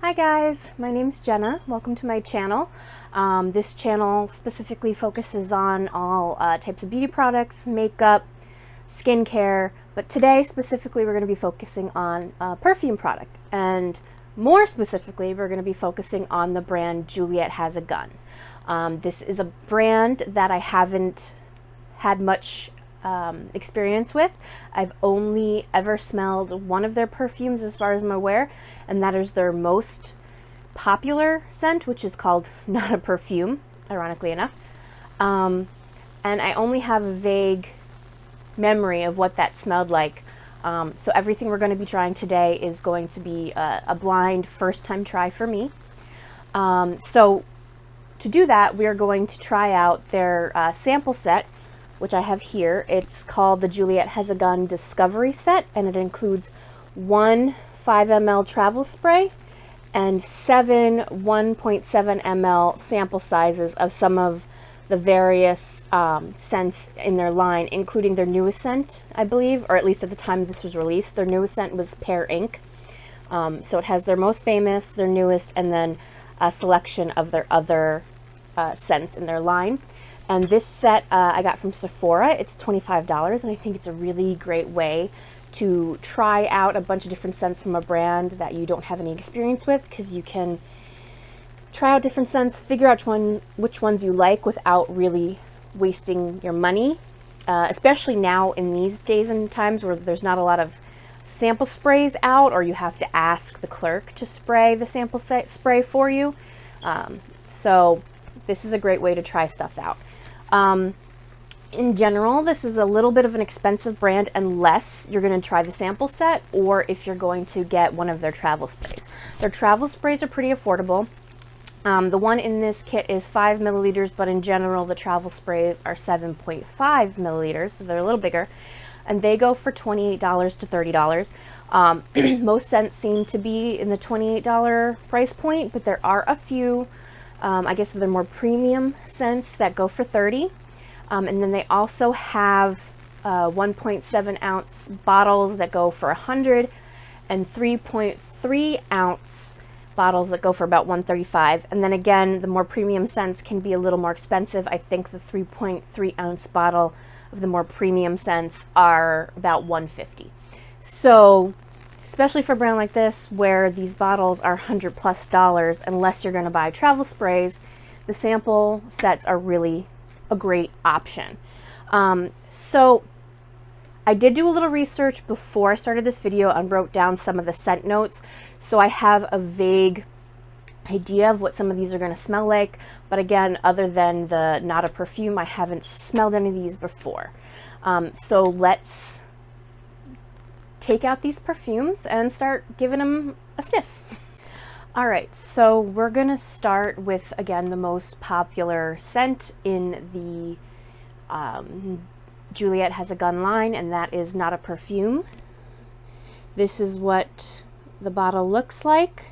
Hi guys, my name's Jenna. Welcome to my channel. This channel specifically focuses on all types of beauty products, makeup, skincare, but today specifically we're going to be focusing on a perfume product, and more specifically we're going to be focusing on the brand Juliette Has a Gun. This is a brand that I haven't had much experience with. I've only ever smelled one of their perfumes as far as I'm aware, and that is their most popular scent, which is called Not a Perfume, ironically enough. And I only have a vague memory of what that smelled like. So everything we're going to be trying today is going to be a blind first time try for me. So to do that, we are going to try out their sample set, which I have here. It's called the Juliette Has a Gun Discovery Set, and it includes one 5 ml travel spray and 7 1.7 ml sample sizes of some of the various scents in their line, including their newest scent, I believe, or at least at the time this was released. Their newest scent was Pear Ink. So it has their most famous, their newest, and then a selection of their other scents in their line. And this set I got from Sephora. It's $25, and I think it's a really great way to try out a bunch of different scents from a brand that you don't have any experience with, because you can try out different scents, figure out which ones you like without really wasting your money, especially now in these days and times where there's not a lot of sample sprays out, or you have to ask the clerk to spray the sample spray for you. So this is a great way to try stuff out. In general, this is a little bit of an expensive brand unless you're going to try the sample set, or if you're going to get one of their travel sprays. Their travel sprays are pretty affordable. The one in this kit is 5 milliliters, but in general the travel sprays are 7.5 milliliters, so they're a little bigger, and they go for $28 to $30. Most scents seem to be in the $28 price point, but there are a few I guess they're more premium scents that go for $30. And then they also have 1.7 ounce bottles that go for $100, and 3.3 ounce bottles that go for about $135. And then again, the more premium scents can be a little more expensive. I think the 3.3 ounce bottle of the more premium scents are about $150. So especially for a brand like this, where these bottles are $100+, unless you're going to buy travel sprays, the sample sets are really a great option. So I did do a little research before I started this video and wrote down some of the scent notes, so I have a vague idea of what some of these are going to smell like. But again, other than the Not a Perfume, I haven't smelled any of these before. So let's take out these perfumes and start giving them a sniff. All right, so we're gonna start with, again, the most popular scent in the Juliette Has a Gun line, and that is Not a Perfume. This is what the bottle looks like.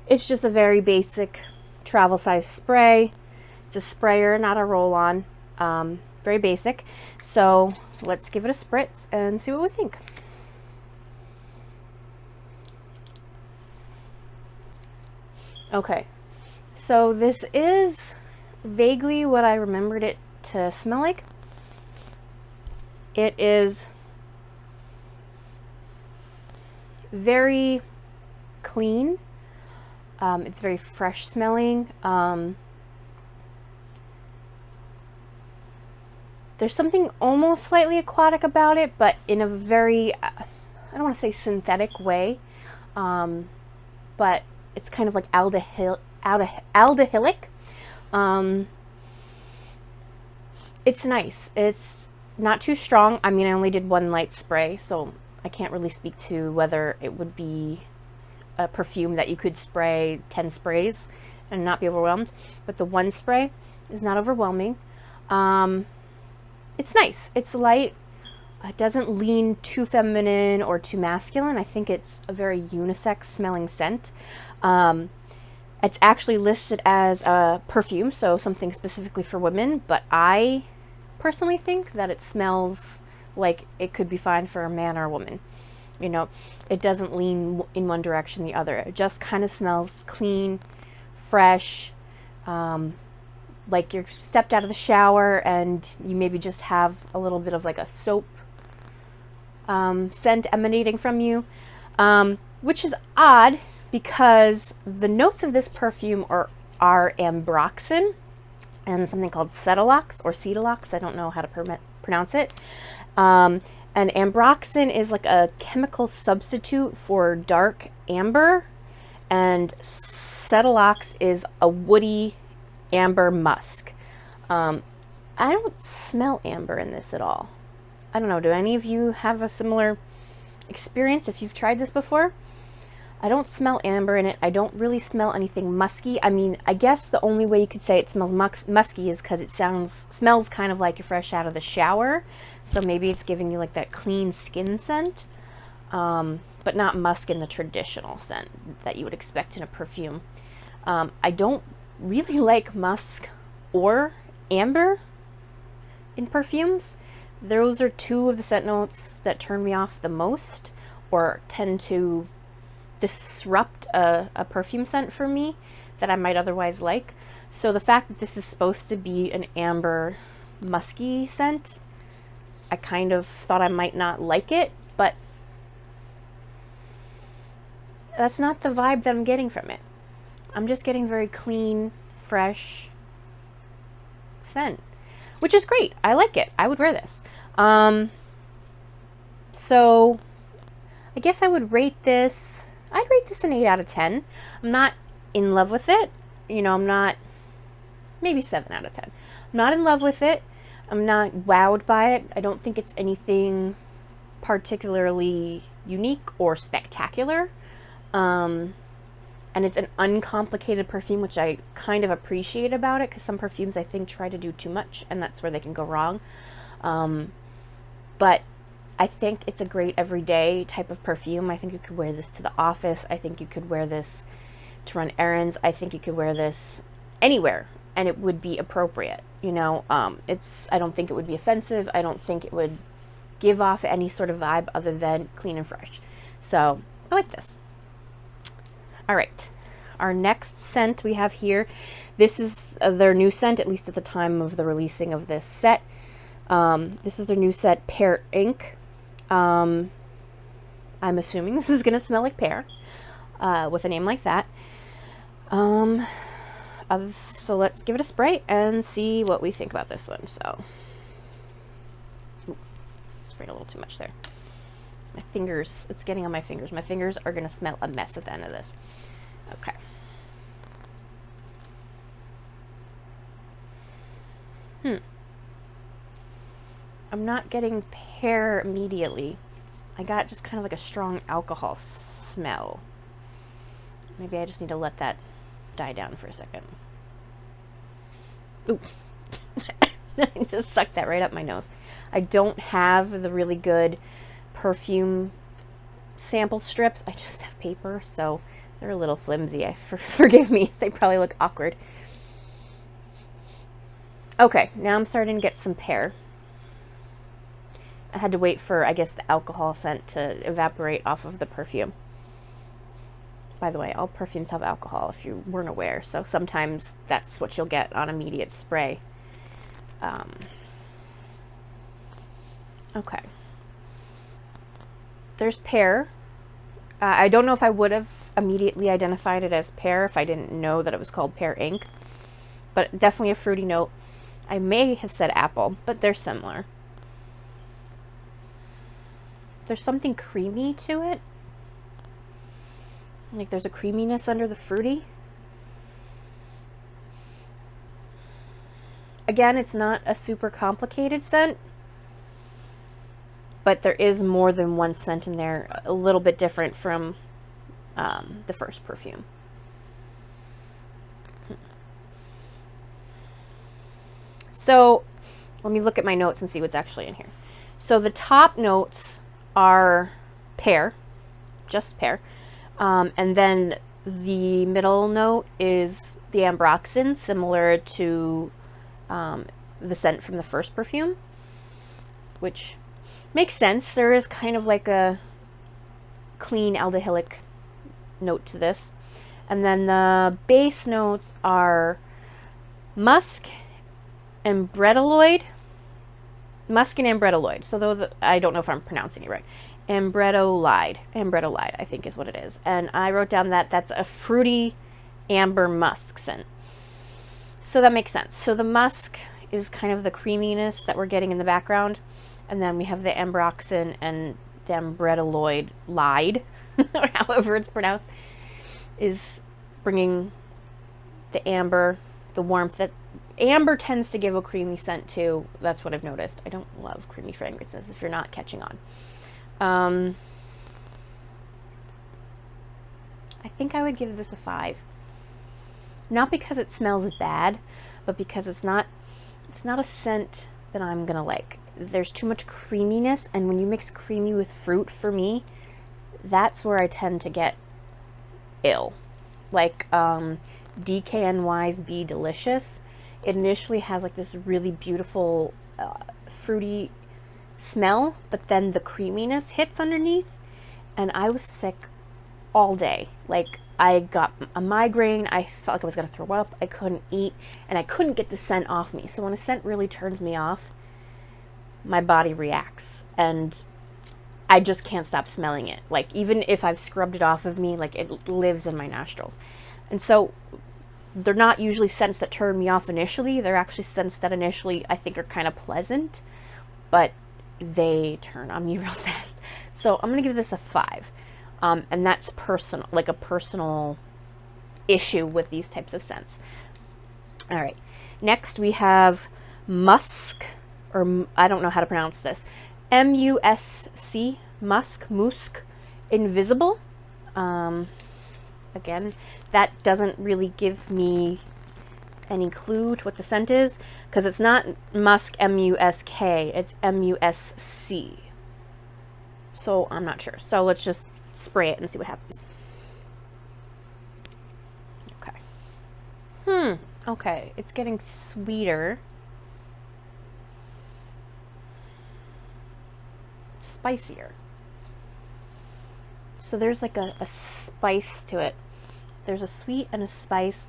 It's just a very basic travel size spray. It's a sprayer, not a roll-on. Very basic. So let's give it a spritz and see what we think. Okay, so this is vaguely what I remembered it to smell like. It is very clean. It's very fresh smelling. There's something almost slightly aquatic about it, but in a very, I don't want to say synthetic way, but it's kind of like aldehylic. It's nice. It's not too strong. I mean, I only did one light spray, so I can't really speak to whether it would be a perfume that you could spray 10 sprays and not be overwhelmed. But the one spray is not overwhelming. It's nice. It's light. It doesn't lean too feminine or too masculine. I think it's a very unisex smelling scent. It's actually listed as a perfume, so something specifically for women, but I personally think that it smells like it could be fine for a man or a woman. You know, it doesn't lean in one direction or the other. It just kind of smells clean, fresh, like you stepped out of the shower and you maybe just have a little bit of like a soap scent emanating from you, which is odd because the notes of this perfume are ambroxan and something called cetilox or cetilox. I don't know how to pronounce it. And ambroxan is like a chemical substitute for dark amber, and cetilox is a woody amber musk. I don't smell amber in this at all. I don't know, do any of you have a similar experience if you've tried this before? I don't smell amber in it. I don't really smell anything musky. I mean, I guess the only way you could say it smells musky is because it smells kind of like you're fresh out of the shower. So maybe it's giving you like that clean skin scent, but not musk in the traditional scent that you would expect in a perfume. I don't really like musk or amber in perfumes. Those are two of the scent notes that turn me off the most or tend to disrupt a perfume scent for me that I might otherwise like. So the fact that this is supposed to be an amber musky scent, I kind of thought I might not like it, but that's not the vibe that I'm getting from it. I'm just getting very clean, fresh scent, which is great. I like it. I would wear this. So I guess I would rate this, I'd rate this an 8 out of 10. I'm not in love with it. You know, I'm not, maybe 7 out of 10. I'm not in love with it. I'm not wowed by it. I don't think it's anything particularly unique or spectacular. And it's an uncomplicated perfume, which I kind of appreciate about it, because some perfumes I think try to do too much, and that's where they can go wrong. But I think it's a great everyday type of perfume. I think you could wear this to the office. I think you could wear this to run errands. I think you could wear this anywhere, and it would be appropriate. You know, I don't think it would be offensive. I don't think it would give off any sort of vibe other than clean and fresh. So I like this. All right, our next scent we have here, this is their new scent, at least at the time of the releasing of this set. This is their new set, Pear Ink. I'm assuming this is going to smell like pear, with a name like that. So let's give it a spray and see what we think about this one. So, sprayed a little too much there. My fingers, it's getting on my fingers. My fingers are going to smell a mess at the end of this. Okay. I'm not getting pear immediately. I got just kind of like a strong alcohol smell. Maybe I just need to let that die down for a second. Ooh. I just sucked that right up my nose. I don't have the really good perfume sample strips. I just have paper, so they're a little flimsy. Forgive me. They probably look awkward. Okay, now I'm starting to get some pear. I had to wait for, I guess, the alcohol scent to evaporate off of the perfume. By the way, all perfumes have alcohol, if you weren't aware, so sometimes that's what you'll get on immediate spray. Okay. There's pear. I don't know if I would have immediately identified it as pear if I didn't know that it was called Pear Ink, but definitely a fruity note. I may have said apple, but they're similar. There's something creamy to it. Like there's a creaminess under the fruity. Again, it's not a super complicated scent, but there is more than one scent in there, a little bit different from the first perfume. So let me look at my notes and see what's actually in here. So the top notes are pear, just pear. And then the middle note is the ambroxan, similar to the scent from the first perfume, which makes sense. There is kind of like a clean aldehydic note to this. And then the base notes are musk and ambrelloid. Musk and ambrelloid. So those, I don't know if I'm pronouncing it right. Ambrelloid, I think is what it is. And I wrote down that that's a fruity amber musk scent. So that makes sense. So the musk is kind of the creaminess that we're getting in the background. And then we have the ambroxan and the ambrelloid, or however it's pronounced, is bringing the amber, the warmth that amber tends to give a creamy scent too. That's what I've noticed. I don't love creamy fragrances if you're not catching on. I think I would give this a 5. Not because it smells bad, but because it's not a scent that I'm gonna like. There's too much creaminess, and when you mix creamy with fruit, for me, that's where I tend to get ill. Like DKNY's Be Delicious. It initially has like this really beautiful fruity smell, but then the creaminess hits underneath, and I was sick all day. Like, I got a migraine, I felt like I was gonna throw up, I couldn't eat, and I couldn't get the scent off me. So when a scent really turns me off, my body reacts, and I just can't stop smelling it. Like, even if I've scrubbed it off of me, like, it lives in my nostrils. And so they're not usually scents that turn me off initially. They're actually scents that initially I think are kind of pleasant, but they turn on me real fast. So I'm gonna give this a 5. And that's personal, like a personal issue with these types of scents. All right, next we have musk, or I don't know how to pronounce this, M-U-S-C, musk, invisible. Again, that doesn't really give me any clue to what the scent is, because it's not musk, M-U-S-K, it's M-U-S-C. So I'm not sure. So let's just spray it and see what happens. Okay. Okay, it's getting sweeter. Spicier. So there's like a spice to it. There's a sweet and a spice,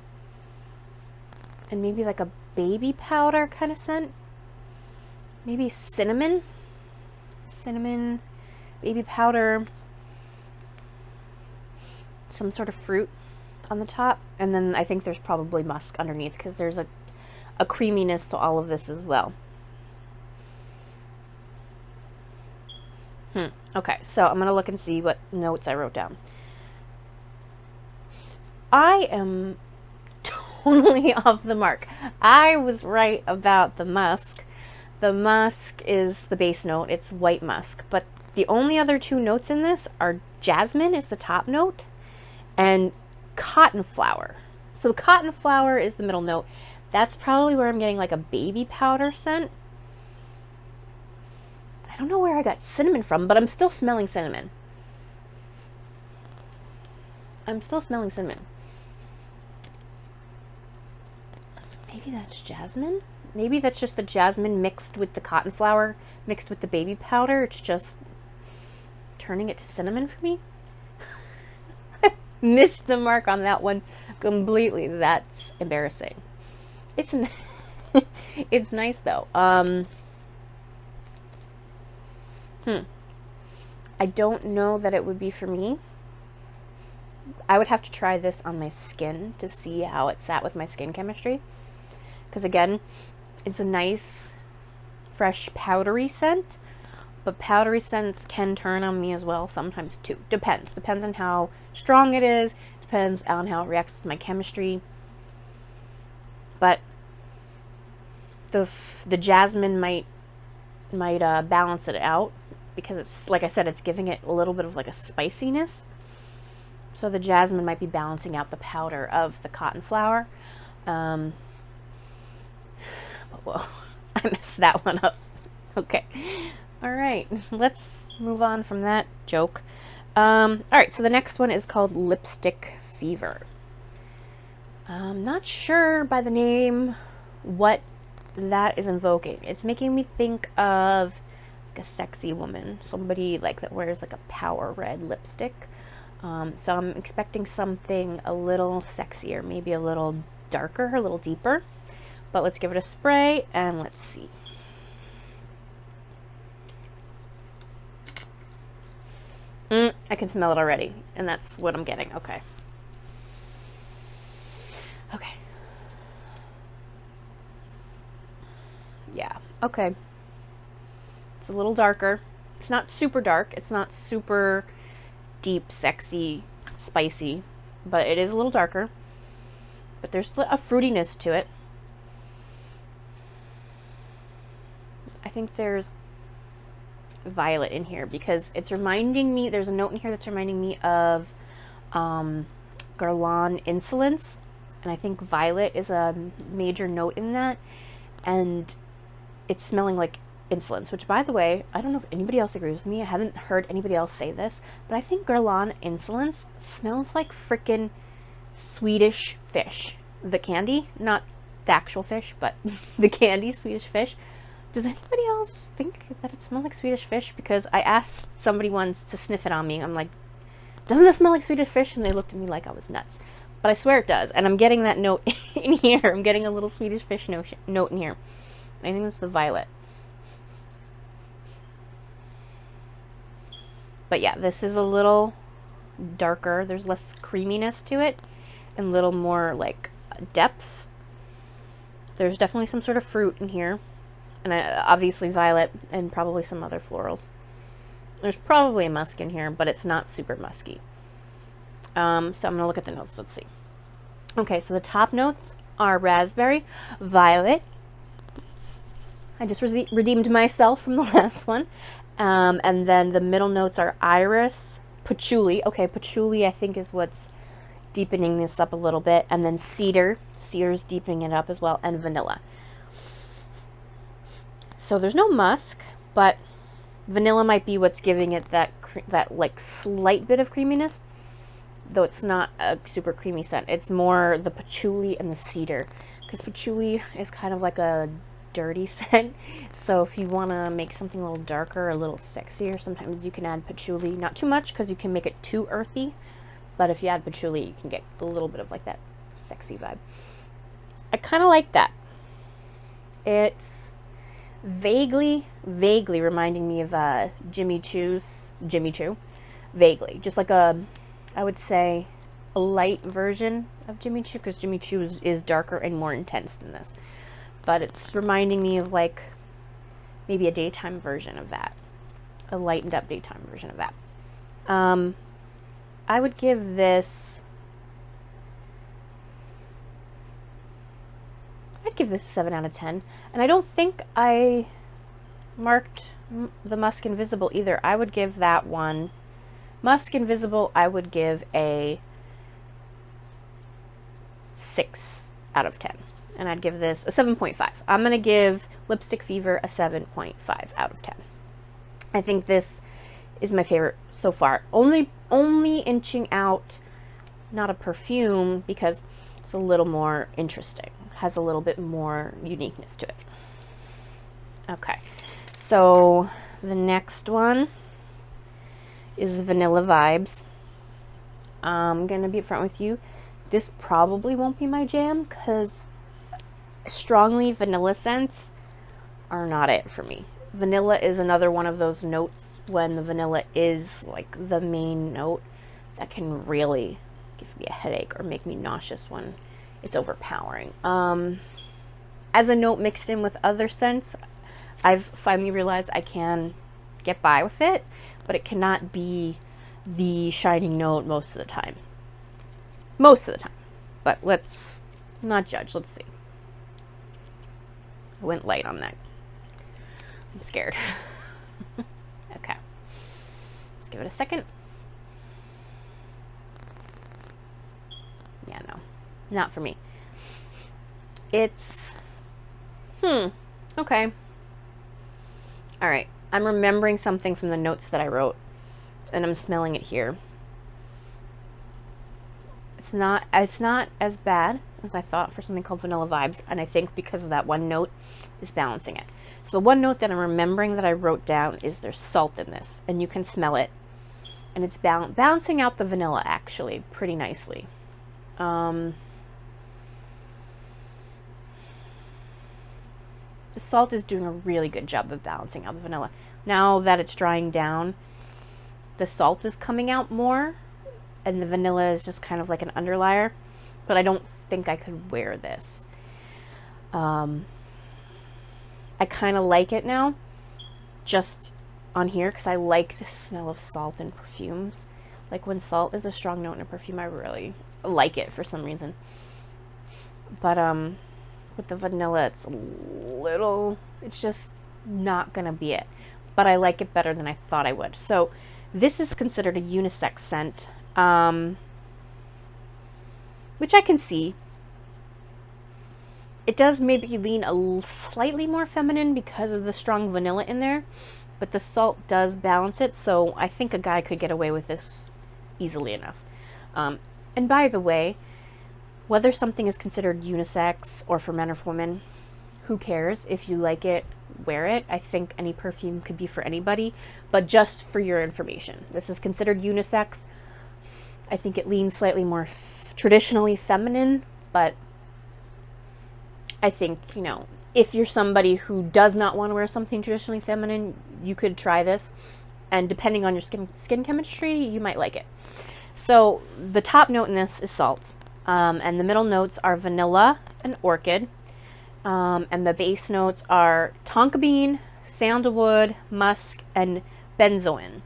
and maybe like a baby powder kind of scent. Maybe cinnamon, baby powder, some sort of fruit on the top, and then I think there's probably musk underneath, because there's a creaminess to all of this as well. Okay, so I'm gonna look and see what notes I wrote down. I am totally off the mark. I was right about the musk. The musk is the base note. It's white musk, but the only other 2 notes in this are jasmine is the top note and cotton flower. So cotton flower is the middle note. That's probably where I'm getting like a baby powder scent. I don't know where I got cinnamon from, but I'm still smelling cinnamon. Maybe that's jasmine? Maybe that's just the jasmine mixed with the cotton flower, mixed with the baby powder. It's just turning it to cinnamon for me. Missed the mark on that one completely. That's embarrassing. It's it's nice though. I don't know that it would be for me. I would have to try this on my skin to see how it sat with my skin chemistry. Because again, it's a nice, fresh, powdery scent. But powdery scents can turn on me as well, sometimes too. Depends on how strong it is. Depends on how it reacts to my chemistry. But the jasmine might balance it out, because it's, like I said, it's giving it a little bit of like a spiciness. So the jasmine might be balancing out the powder of the cotton flower. But whoa, I messed that one up. Okay. All right, let's move on from that joke. All right, so the next one is called Lipstick Fever. I'm not sure by the name what that is invoking. It's making me think of like a sexy woman, somebody like that wears like a power red lipstick. So I'm expecting something a little sexier, maybe a little darker, a little deeper. But let's give it a spray and let's see. I can smell it already, and that's what I'm getting. Okay. Okay. Yeah, okay. It's a little darker. It's not super dark. It's not super deep, sexy, spicy, but it is a little darker. But there's a fruitiness to it. I think there's violet in here because it's reminding me, there's a note in here that's reminding me of Guerlain Insolence, and I think violet is a major note in that, and it's smelling like insolence, which, by the way, I don't know if anybody else agrees with me. I haven't heard anybody else say this, but I think Guerlain Insolence smells like frickin' Swedish fish. The candy, not the actual fish, but the candy Swedish fish. Does anybody else think that it smells like Swedish fish? Because I asked somebody once to sniff it on me. I'm like, doesn't this smell like Swedish fish? And they looked at me like I was nuts. But I swear it does. And I'm getting that note in here. I'm getting a little Swedish fish note in here. I think it's the violet. But yeah, this is a little darker. There's less creaminess to it and a little more like depth. There's definitely some sort of fruit in here. And obviously violet and probably some other florals. There's probably a musk in here, but it's not super musky. So I'm going to look at the notes. Let's see. Okay, so the top notes are raspberry, violet. I just redeemed myself from the last one. And then the middle notes are iris, patchouli. Okay, patchouli I think is what's deepening this up a little bit. And then cedar. Cedar's deepening it up as well. And vanilla. So there's no musk, but vanilla might be what's giving it that like slight bit of creaminess, though it's not a super creamy scent. It's more the patchouli and the cedar, because patchouli is kind of like a dirty scent. So if you want to make something a little darker, a little sexier, sometimes you can add patchouli. Not too much, because you can make it too earthy, but if you add patchouli, you can get a little bit of like that sexy vibe. I kind of like that. It's vaguely reminding me of Jimmy Choo, vaguely, just like I would say a light version of Jimmy Choo, because Jimmy Choo is darker and more intense than this, but it's reminding me of like maybe a daytime version of that, a lightened up daytime version of that. I would give this, I'd give this a 7 out of 10. And I don't think I marked the Musk Invisible either. I would give that one, Musk Invisible, I would give a 6 out of 10. And I'd give this a 7.5. I'm going to give Lipstick Fever a 7.5 out of 10. I think this is my favorite so far. Only inching out, not a perfume, because it's a little more interesting. Has a little bit more uniqueness to it. Okay, so the next one is Vanilla Vibes. I'm gonna be upfront with you. This probably won't be my jam because strongly vanilla scents are not it for me. Vanilla is another one of those notes when the vanilla is like the main note that can really give me a headache or make me nauseous when it's overpowering. As a note mixed in with other scents, I've finally realized I can get by with it, but it cannot be the shining note most of the time. Most of the time. But let's not judge. Let's see. I went light on that. I'm scared. Okay. Let's give it a second. Yeah, no. Not for me. It's okay. All right. I'm remembering something from the notes that I wrote, and I'm smelling it here. It's not as bad as I thought for something called Vanilla Vibes, and I think because of that one note is balancing it. So the one note that I'm remembering that I wrote down is there's salt in this, and you can smell it. And it's balancing out the vanilla, actually, pretty nicely. The salt is doing a really good job of balancing out the vanilla. Now that it's drying down, the salt is coming out more, and the vanilla is just kind of like an underlayer. But I don't think I could wear this. I kind of like it now, just on here, because I like the smell of salt in perfumes. Like when salt is a strong note in a perfume, I really like it for some reason. But with the vanilla, it's just not gonna be it. But I like it better than I thought I would. So this is considered a unisex scent, which I can see. It does maybe lean slightly more feminine because of the strong vanilla in there, but the salt does balance it, so I think a guy could get away with this easily enough. And by the way, whether something is considered unisex or for men or for women, who cares? If you like it, wear it. I think any perfume could be for anybody, but just for your information, this is considered unisex. I think it leans slightly more traditionally feminine, but I think, you know, if you're somebody who does not want to wear something traditionally feminine, you could try this. And depending on your skin chemistry, you might like it. So the top note in this is salt. And the middle notes are vanilla and orchid. And the base notes are tonka bean, sandalwood, musk, and benzoin.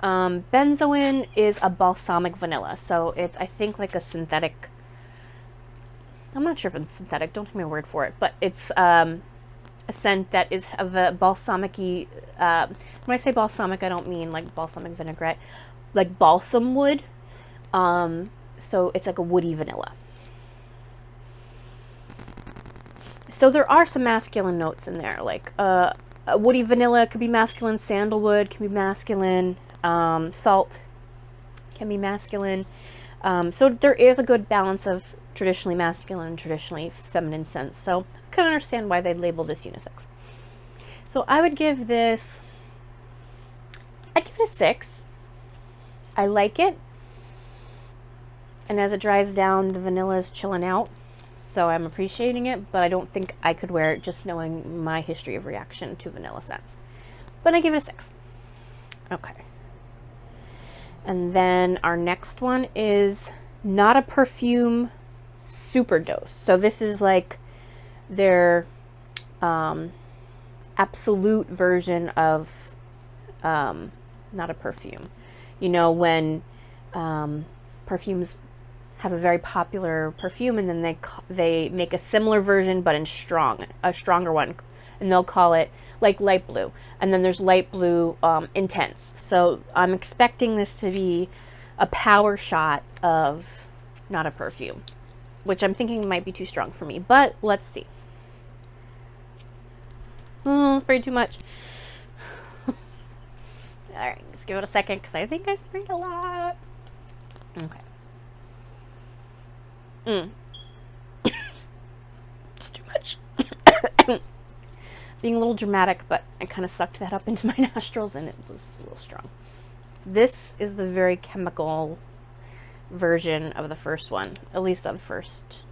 Benzoin is a balsamic vanilla. So it's, I think, like a synthetic... I'm not sure if it's synthetic, don't take my word for it, but it's a scent that is of a balsamic-y, when I say balsamic, I don't mean like balsamic vinaigrette, like balsam wood, so it's like a woody vanilla. So there are some masculine notes in there, like a woody vanilla could be masculine, sandalwood can be masculine, salt can be masculine, so there is a good balance of traditionally masculine and traditionally feminine scents. So I can understand why they label this unisex. So I would give this, I'd give it a 6. I like it. And as it dries down, the vanilla is chilling out. So I'm appreciating it, but I don't think I could wear it just knowing my history of reaction to vanilla scents. But I give it a 6. Okay. And then our next one is Not a Perfume Super Dose. So this is like their absolute version of Not a Perfume. You know, when perfumes have a very popular perfume and then they make a similar version but in a stronger one, and they'll call it like light blue, and then there's light blue intense. So I'm expecting this to be a power shot of Not a Perfume, which I'm thinking might be too strong for me, but let's see. Oh, sprayed too much. Alright, let's give it a second, because I think I sprayed a lot. Okay. It's too much. Being a little dramatic, but I kind of sucked that up into my nostrils, and it was a little strong. This is the very chemical version of the first one, at least on first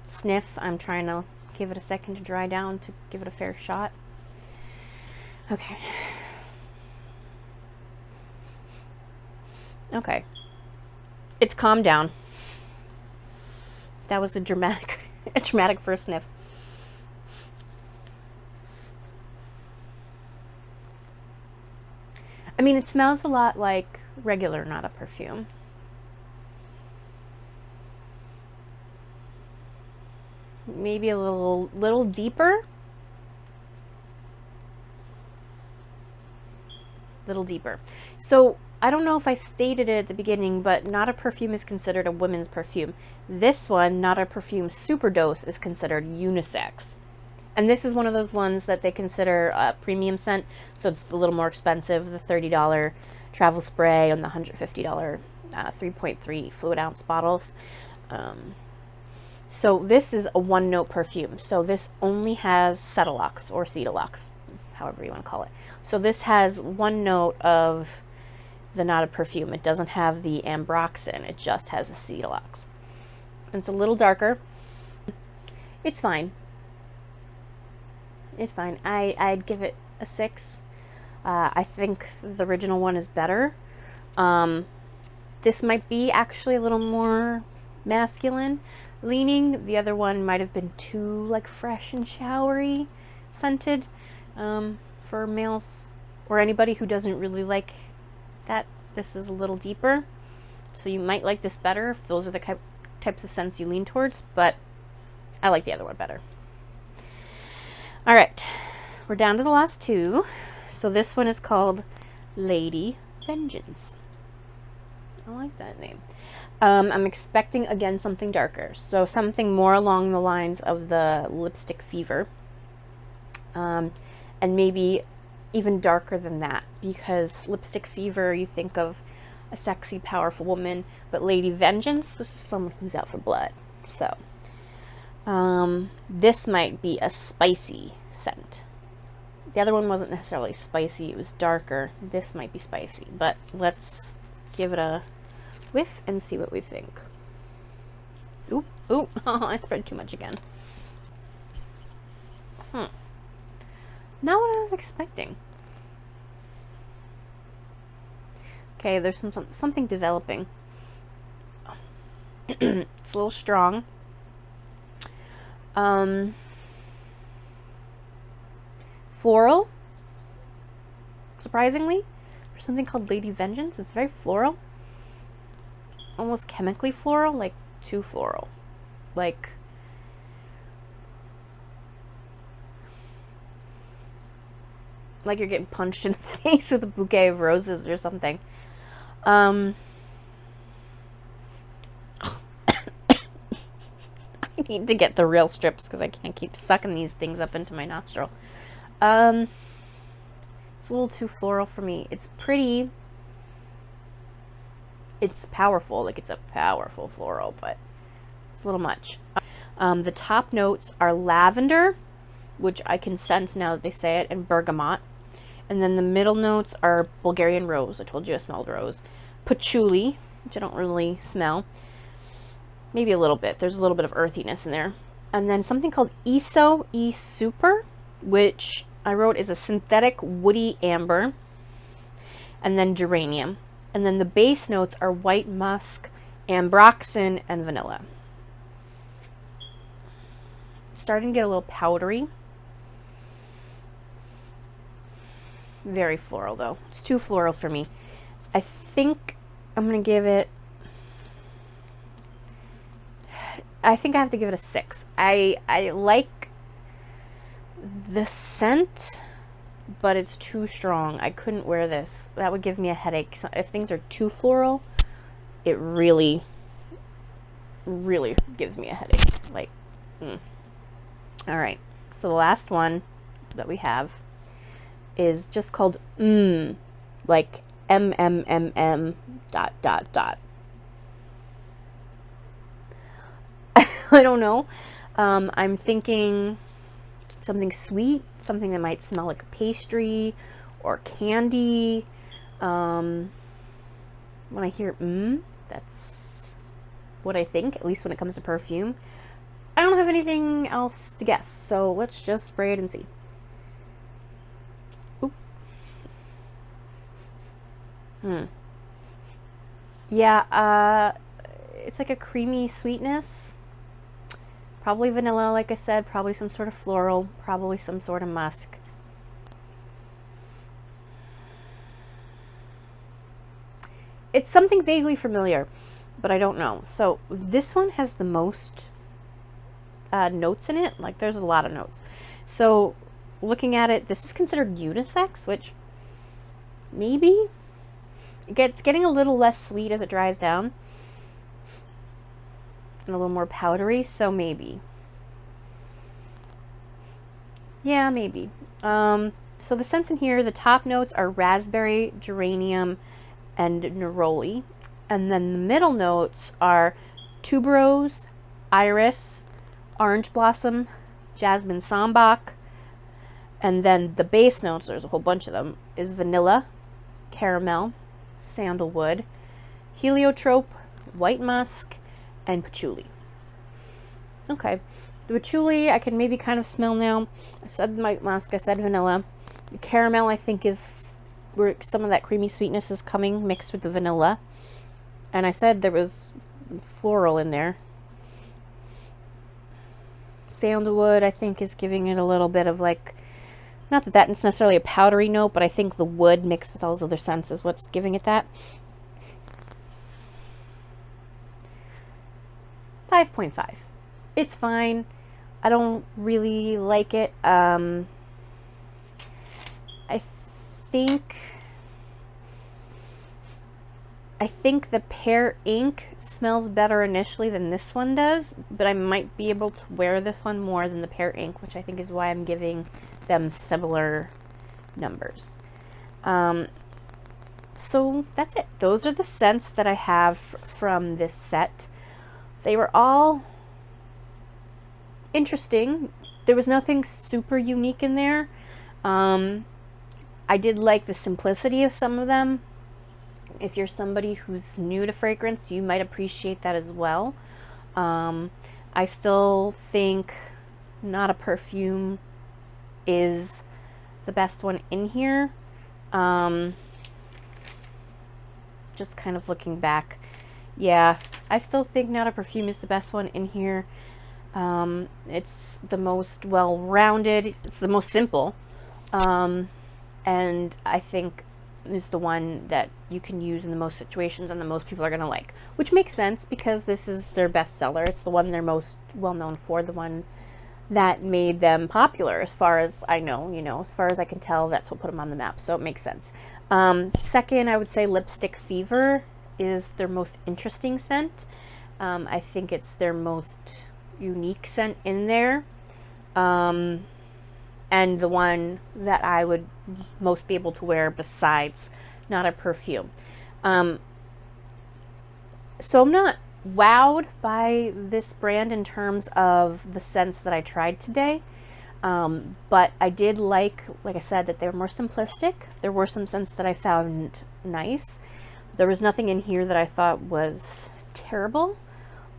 sniff. I'm trying to give it a second to dry down to give it a fair shot. Okay. Okay. It's calmed down. That was a dramatic first sniff. I mean, it smells a lot like regular Not a Perfume. Maybe a little deeper. Little deeper. So I don't know if I stated it at the beginning, but Not a Perfume is considered a women's perfume. This one, Not a Perfume Super Dose, is considered unisex. And this is one of those ones that they consider a premium scent, so it's a little more expensive, the $30 travel spray and the $150 3.3 fluid ounce bottles. So this is a one-note perfume. So this only has Cetalox or Cetalox, however you want to call it. So this has one note of the Not a Perfume. It doesn't have the ambroxan. It just has Cetalox. And it's a little darker. It's fine. It's fine. I'd give it a 6. I think the original one is better. This might be actually a little more masculine leaning. The other one might have been too like fresh and showery scented for males or anybody who doesn't really like that. This is a little deeper, so you might like this better if those are the types of scents you lean towards, but I like the other one better. All right, we're down to the last 2. So this one is called Lady Vengeance. I like that name. I'm expecting, again, something darker. So something more along the lines of the Lipstick Fever. And maybe even darker than that. Because Lipstick Fever, you think of a sexy, powerful woman. But Lady Vengeance, this is someone who's out for blood. So this might be a spicy scent. The other one wasn't necessarily spicy. It was darker. This might be spicy. But let's give it a whiff and see what we think. Oop, oop, I spread too much again. Not what I was expecting. Okay, there's something developing. It's a little strong. Floral, surprisingly. There's something called Lady Vengeance. It's very floral. Almost chemically floral, like too floral. Like you're getting punched in the face with a bouquet of roses or something. I need to get the real strips because I can't keep sucking these things up into my nostril. It's a little too floral for me. It's pretty. It's powerful, like it's a powerful floral, but it's a little much. The top notes are lavender, which I can sense now that they say it, and bergamot. And then the middle notes are Bulgarian rose. I told you I smelled rose. Patchouli, which I don't really smell. Maybe a little bit. There's a little bit of earthiness in there. And then something called ESO, E-Super, which I wrote is a synthetic woody amber. And then geranium. And then the base notes are white musk, ambroxan, and vanilla. It's starting to get a little powdery. Very floral, though. It's too floral for me. I think I'm going to give it... I think I have to give it a 6. I like the scent, but it's too strong. I couldn't wear this. That would give me a headache. So if things are too floral, it really, really gives me a headache. Like, All right. So the last one that we have is just called like MMMM ... I don't know. I'm thinking something sweet, something that might smell like a pastry or candy. When I hear that's what I think, at least when it comes to perfume. I don't have anything else to guess, so let's just spray it and see. Oop. Yeah, it's like a creamy sweetness. Probably vanilla, like I said, probably some sort of floral, probably some sort of musk. It's something vaguely familiar, but I don't know. So this one has the most notes in it. Like, there's a lot of notes. So looking at it, this is considered unisex, which maybe it's getting a little less sweet as it dries down and a little more powdery, so maybe. Yeah, maybe. So the scents in here, the top notes are raspberry, geranium, and neroli. And then the middle notes are tuberose, iris, orange blossom, jasmine sambac, and then the base notes, there's a whole bunch of them, is vanilla, caramel, sandalwood, heliotrope, white musk, and patchouli. Okay, the patchouli I can maybe kind of smell now. I said white musk, I said vanilla. The caramel I think is where some of that creamy sweetness is coming mixed with the vanilla. And I said there was floral in there. Sandalwood I think is giving it a little bit of like, not that that's necessarily a powdery note, but I think the wood mixed with all those other scents is what's giving it that. 5.5. It's fine. I don't really like it. I think the pear ink smells better initially than this one does, but I might be able to wear this one more than the pear ink, which I think is why I'm giving them similar numbers. So that's it. Those are the scents that I have from this set. They were all interesting. There was nothing super unique in there. I did like the simplicity of some of them. If you're somebody who's new to fragrance, you might appreciate that as well. I still think Not a Perfume is the best one in here. Just kind of looking back. Yeah, I still think Not a Perfume is the best one in here. It's the most well-rounded, it's the most simple, and I think is the one that you can use in the most situations and the most people are going to like, which makes sense because this is their best seller. It's the one they're most well known for, the one that made them popular as far as I know, you know, as far as I can tell, that's what put them on the map, so it makes sense. Second, I would say Lipstick Fever is their most interesting scent. I think it's their most unique scent in there, and the one that I would most be able to wear besides Not a Perfume. So I'm not wowed by this brand in terms of the scents that I tried today, but I did like I said, that they were more simplistic. There were some scents that I found nice. There was nothing in here that I thought was terrible.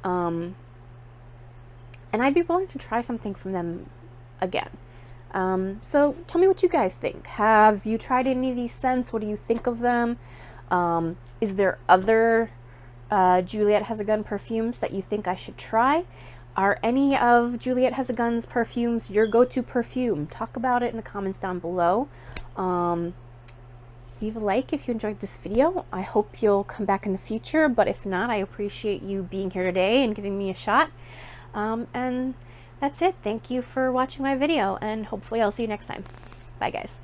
And I'd be willing to try something from them again. So tell me what you guys think. Have you tried any of these scents? What do you think of them? Is there other Juliette Has a Gun perfumes that you think I should try? Are any of Juliette Has a Gun's perfumes your go-to perfume? Talk about it in the comments down below. Leave a like if you enjoyed this video. I hope you'll come back in the future, but if not, I appreciate you being here today and giving me a shot. And that's it. Thank you for watching my video, and hopefully I'll see you next time. Bye, guys.